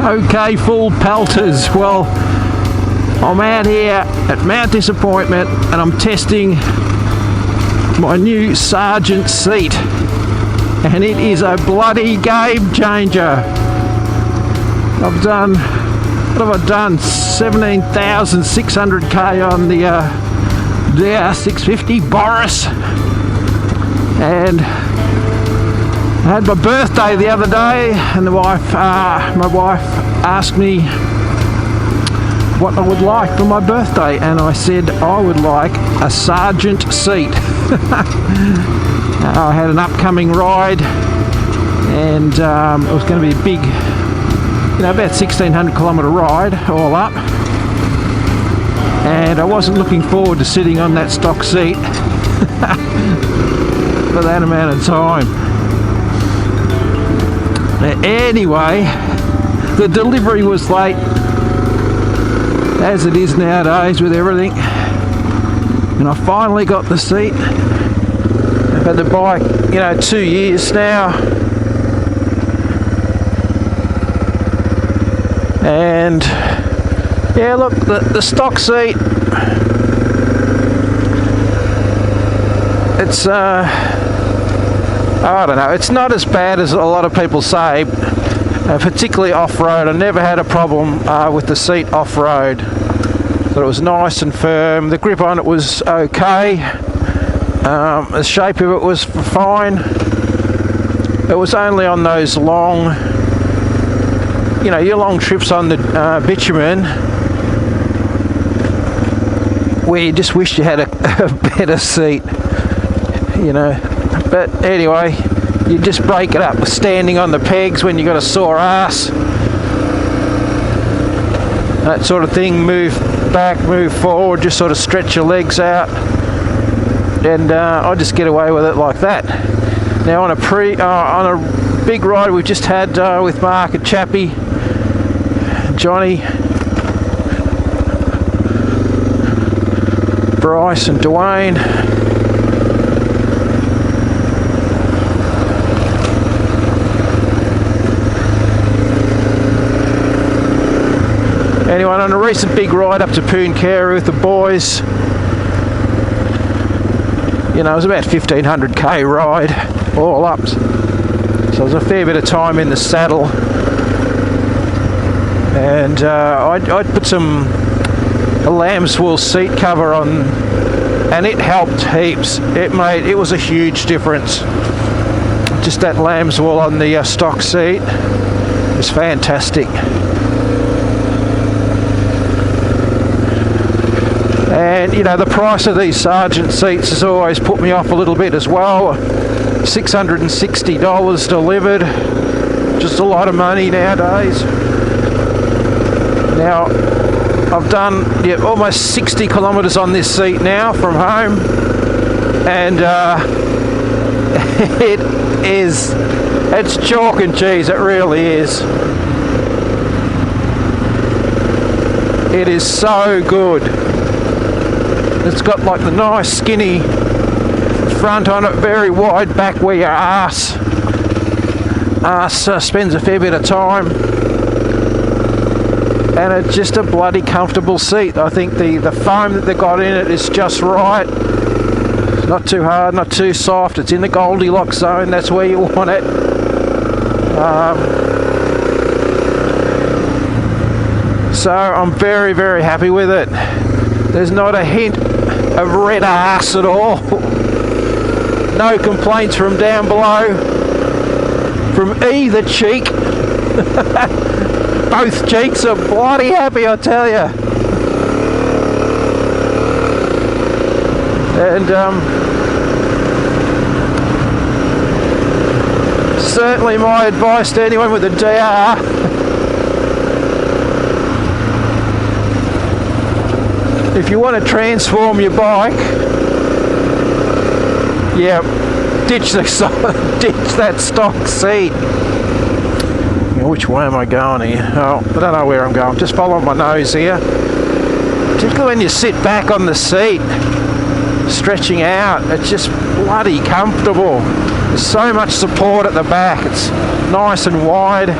Okay, full pelters. Well, I'm out here at Mount Disappointment and I'm testing my new Sargent Seat, and it is a bloody game changer. I've done, what have I done? 17,600k on the DR650 Boris, and I had my birthday the other day, and my wife asked me what I would like for my birthday, and I said I would like a Sargent Seat. I had an upcoming ride, and it was going to be a big, about 1,600 kilometre ride all up, and I wasn't looking forward to sitting on that stock seat for that amount of time. Anyway, the delivery was late, as it is nowadays with everything, and I finally got the seat. I've had the bike, 2 years now, and yeah, look, the stock seat, it's I don't know, it's not as bad as a lot of people say, particularly off-road. I never had a problem with the seat off-road. But it was nice and firm, the grip on it was okay, the shape of it was fine. It was only on those long, your long trips on the bitumen, where you just wish you had a better seat, But anyway, you just break it up standing on the pegs when you got a sore ass, that sort of thing. Move back, move forward, just sort of stretch your legs out, and I just get away with it like that. Now on a big ride we've just had with Mark and Chappie, Johnny, Bryce and Dwayne, anyway, on a recent big ride up to Pooncarie with the boys, it was about 1,500k ride all up, so it was a fair bit of time in the saddle, and I'd put a Lambswool seat cover on, and it helped heaps. It was a huge difference. Just that Lambswool on the stock seat was fantastic. And the price of these Sargent seats has always put me off a little bit as well. $660 delivered, just a lot of money nowadays. Now I've done almost 60 kilometres on this seat now from home, and it's chalk and cheese, it really is. It is so good. It's got like the nice skinny front on it, very wide back where your arse spends a fair bit of time, and it's just a bloody comfortable seat. I think the foam that they got in it is just right. It's not too hard, not too soft. It's in the Goldilocks zone. That's where you want it. So I'm very, very happy with it. There's not a hint of red arse at all. No complaints from down below, from either cheek. Both cheeks are bloody happy, I tell you. And certainly my advice to anyone with a DR, if you want to transform your bike, ditch that stock seat. Which way am I going here? Oh, I don't know where I'm going. Just follow my nose here. Particularly when you sit back on the seat, stretching out, it's just bloody comfortable. There's so much support at the back. It's nice and wide.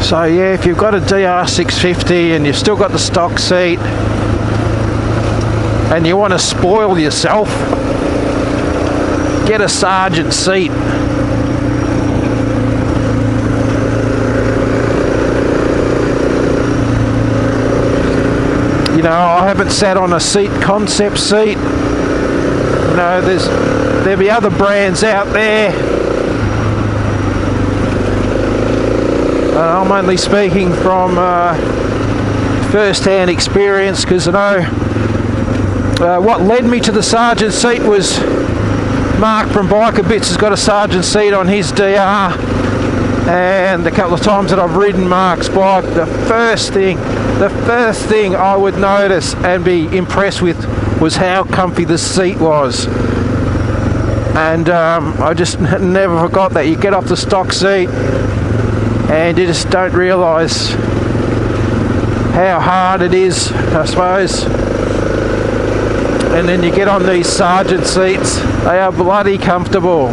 So yeah, if you've got a DR650 and you've still got the stock seat and you want to spoil yourself, get a Sargent Seat. You know, I haven't sat on a seat concept seat. You know, there'll be other brands out there. I'm only speaking from first-hand experience, because I know what led me to the Sargent Seat was Mark from Biker Bits has got a Sargent Seat on his DR, and the couple of times that I've ridden Mark's bike, the first thing I would notice and be impressed with was how comfy the seat was. And I just never forgot that. You get off the stock seat and you just don't realise how hard it is, I suppose. And then you get on these Sargent Seats, they are bloody comfortable.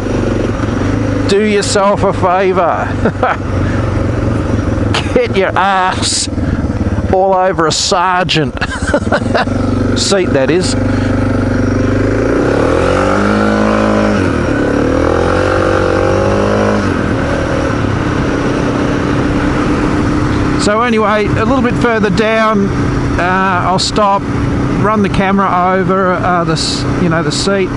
Do yourself a favour. Get your ass all over a Sargent seat, that is. So anyway, a little bit further down, I'll stop, run the camera over the seat,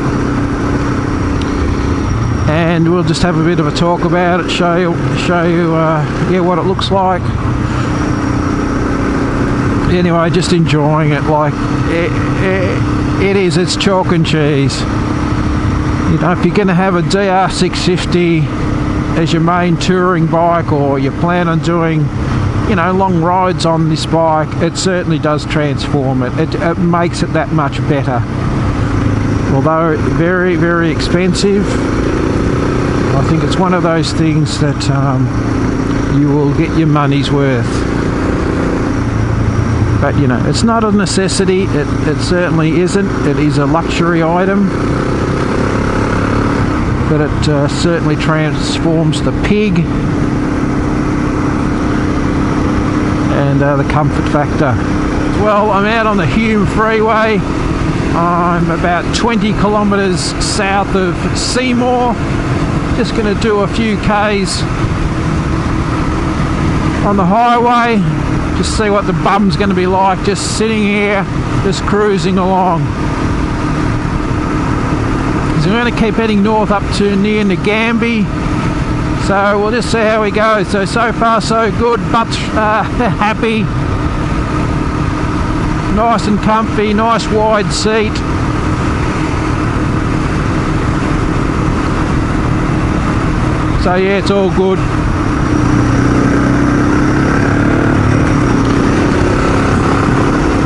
and we'll just have a bit of a talk about it, show you yeah, what it looks like. Anyway, just enjoying it. Like it's chalk and cheese. You know, if you're going to have a DR650 as your main touring bike, or you plan on doing, you know, long rides on this bike, it certainly does transform it. It makes it that much better. Although very, very expensive, I think it's one of those things that you will get your money's worth. But you know, it's not a necessity. It certainly isn't. It is a luxury item, but it certainly transforms the pig and the comfort factor. Well, I'm out on the Hume Freeway. I'm about 20 kilometres south of Seymour. Just going to do a few Ks on the highway, just see what the bum's going to be like, just sitting here, just cruising along. So we're going to keep heading north up to near Nagambie. So we'll just see how we go. So far so good, but happy. Nice and comfy, nice wide seat. So yeah, it's all good.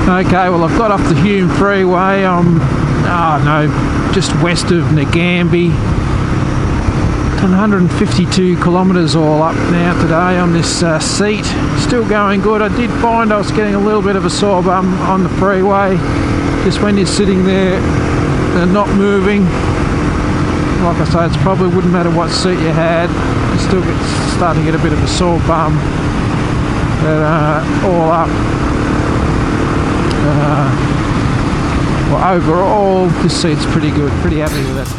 Okay, well I've got off the Hume Freeway. I'm just west of Nagambie. 152 kilometres all up now today on this seat. Still going good. I did find I was getting a little bit of a sore bum on the freeway, just when you're sitting there and not moving. Like I say, it probably wouldn't matter what seat you had, you still starting to get a bit of a sore bum. But all up, well, overall this seat's pretty good, pretty happy with it.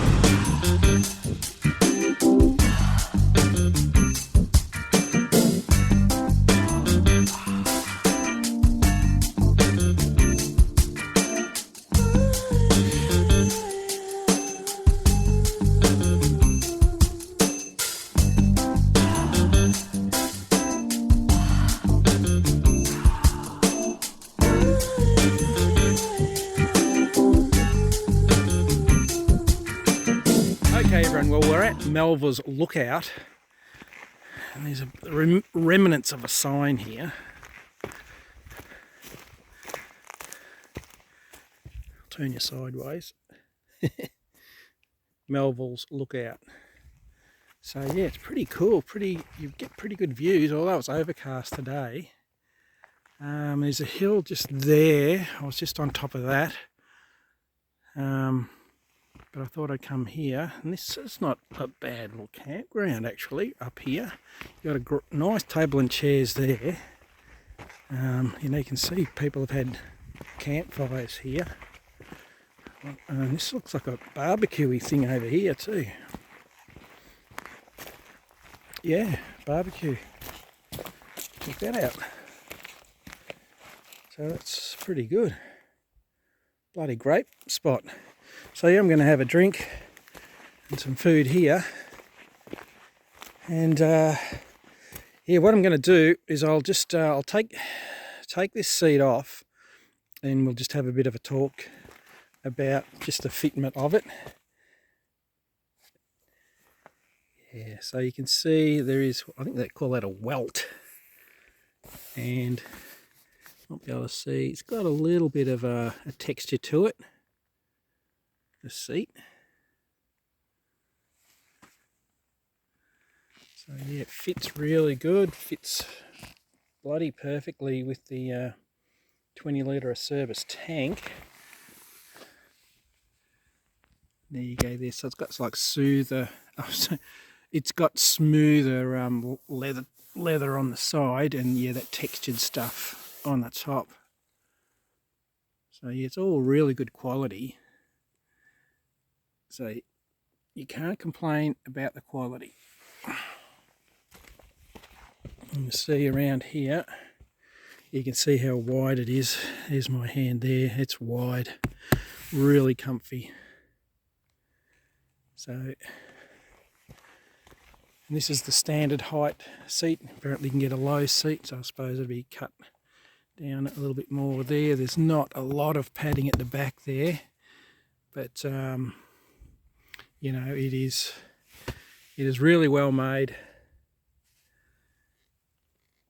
Okay everyone, well we're at Melva's Lookout, and there's a remnants of a sign here. I'll turn you sideways. Melva's Lookout. So yeah, it's pretty cool, you get pretty good views, although it's overcast today. There's a hill just there, I was just on top of that. but I thought I'd come here, and this is not a bad little campground actually up here. You've got a nice table and chairs there. You know, you can see people have had campfires here. And this looks like a barbecue-y thing over here too. Yeah, barbecue. Check that out. So that's pretty good. Bloody great spot. So yeah, I'm going to have a drink and some food here. And yeah, what I'm going to do is I'll just I'll take this seat off, and we'll just have a bit of a talk about just the fitment of it. Yeah, so you can see there is, I think they call that a welt, and I'll be able to see it's got a little bit of a texture to it, the seat. So yeah, it fits really good, fits bloody perfectly with the 20 litre of service tank. There you go there, so it's got like smoother, it's got smoother leather on the side, and yeah, that textured stuff on the top. So yeah, it's all really good quality. So you can't complain about the quality. You can see around here, you can see how wide it is. There's my hand there, it's wide, really comfy. So, and this is the standard height seat. Apparently you can get a low seat, so I suppose it'll be cut down a little bit more there. There's not a lot of padding at the back there, but you know, it is really well made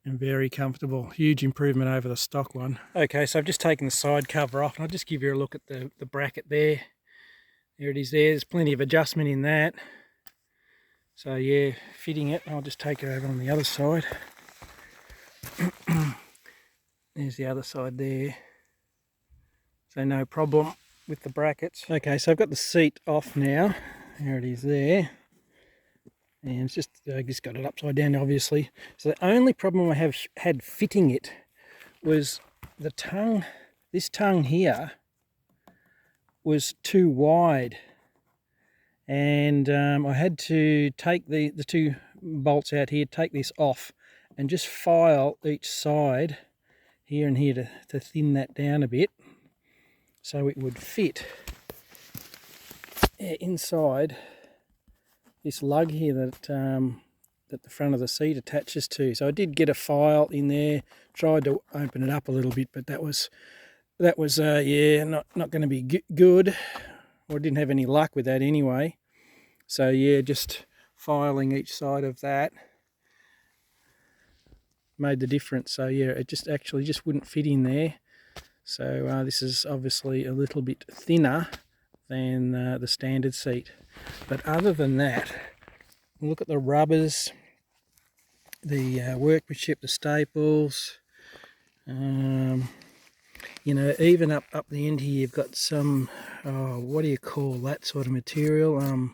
and very comfortable. Huge improvement over the stock one. Okay, so I've just taken the side cover off, and I'll just give you a look at the bracket there. There it is there. There's plenty of adjustment in that. So yeah, fitting it. I'll just take it over on the other side. There's the other side there. So no problem with the brackets. Okay, so I've got the seat off now. There it is there. And it's just, I just got it upside down obviously. So the only problem I have had fitting it was the tongue, this tongue here was too wide, and I had to take the two bolts out here, take this off, and just file each side here and here to thin that down a bit so it would fit inside this lug here that the front of the seat attaches to. So I did get a file in there, tried to open it up a little bit, but that was yeah, not going to be good, or didn't have any luck with that anyway. So yeah, just filing each side of that made the difference. So yeah, it just wouldn't fit in there. So this is obviously a little bit thinner than the standard seat. But other than that, look at the rubbers, the workmanship, the staples. You know, even up the end here, you've got some, what do you call that sort of material?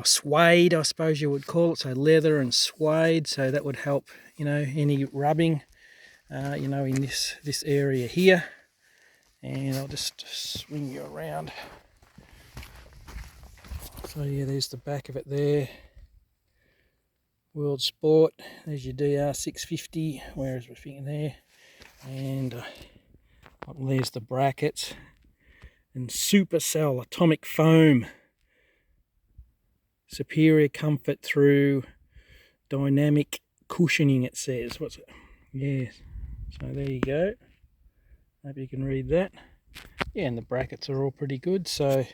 Suede, I suppose you would call it. So leather and suede, so that would help, you know, any rubbing, you know, in this area here. And I'll just swing you around. So yeah, there's the back of it there. World Sport, there's your DR650, where is my finger there? And there's the brackets, and Supercell atomic foam, superior comfort through dynamic cushioning, it says. What's it? Yes. So there you go. Maybe you can read that. Yeah, and the brackets are all pretty good. So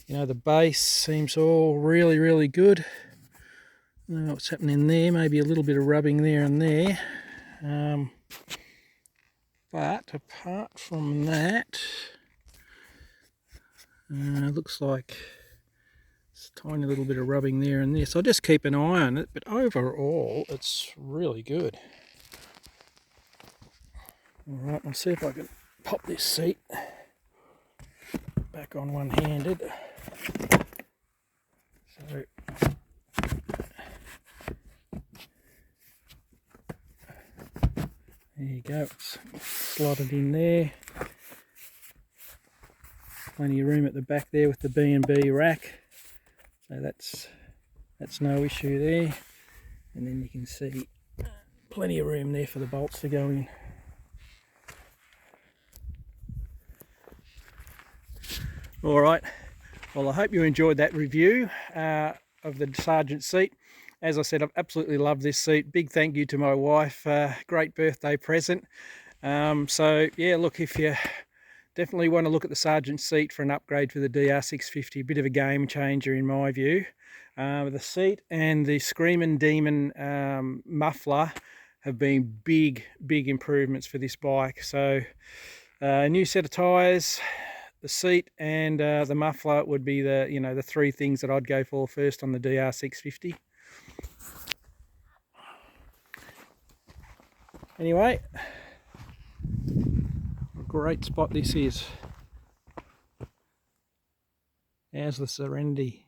you know, the base seems all really good. I don't know what's happening there. Maybe a little bit of rubbing there and there. But apart from that, looks like it's a tiny little bit of rubbing there and there. So I'll just keep an eye on it. But overall, it's really good. All right, I'll see if I can pop this seat back on one-handed. So there you go, it's slotted in there. Plenty of room at the back there with the B&B rack, so that's no issue there. And then you can see plenty of room there for the bolts to go in. Alright, well I hope you enjoyed that review of the Sargent Seat. As I said, I've absolutely loved this seat. Big thank you to my wife, great birthday present. So yeah, look, if you definitely want to look at the Sargent Seat for an upgrade for the DR650, a bit of a game changer in my view. The seat and the Screaming Demon muffler have been big improvements for this bike. So a new set of tyres, the seat and the muffler would be the, you know, the three things that I'd go for first on the DR650. Anyway, a great spot this is. How's the Serenity?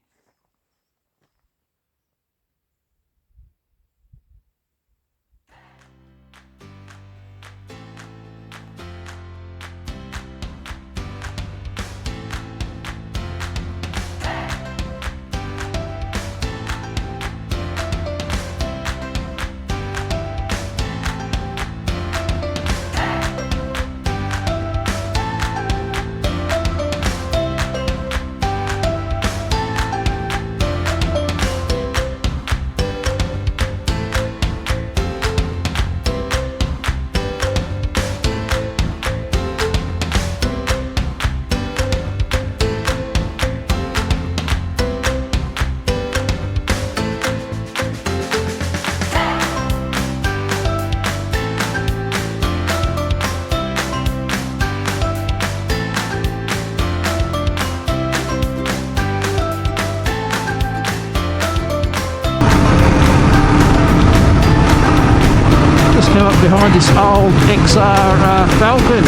Behind this old XR Falcon.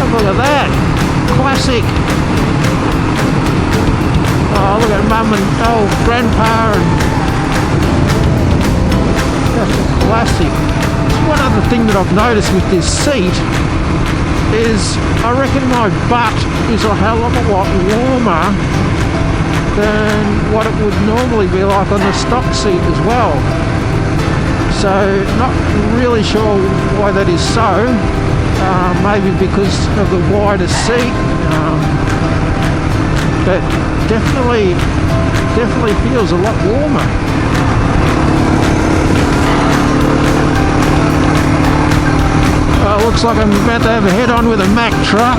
Have a look at that, classic. Oh, look at Mum and old Grandpa, and that's a classic. One other thing that I've noticed with this seat is I reckon my butt is a hell of a lot warmer than what it would normally be like on the stock seat as well. So not really sure why that is so. Maybe because of the wider seat, but definitely feels a lot warmer. Looks like I'm about to have a head-on with a Mack truck.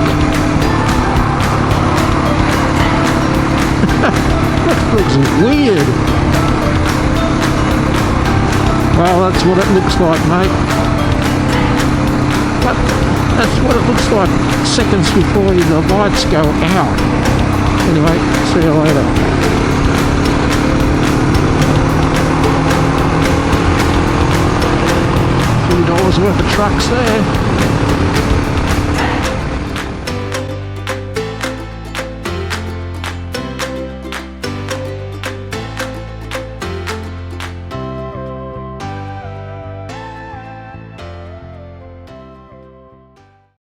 That looks weird. Well, that's what it looks like, mate. But that's what it looks like seconds before the lights go out. Anyway, see you later. $3 worth of trucks there.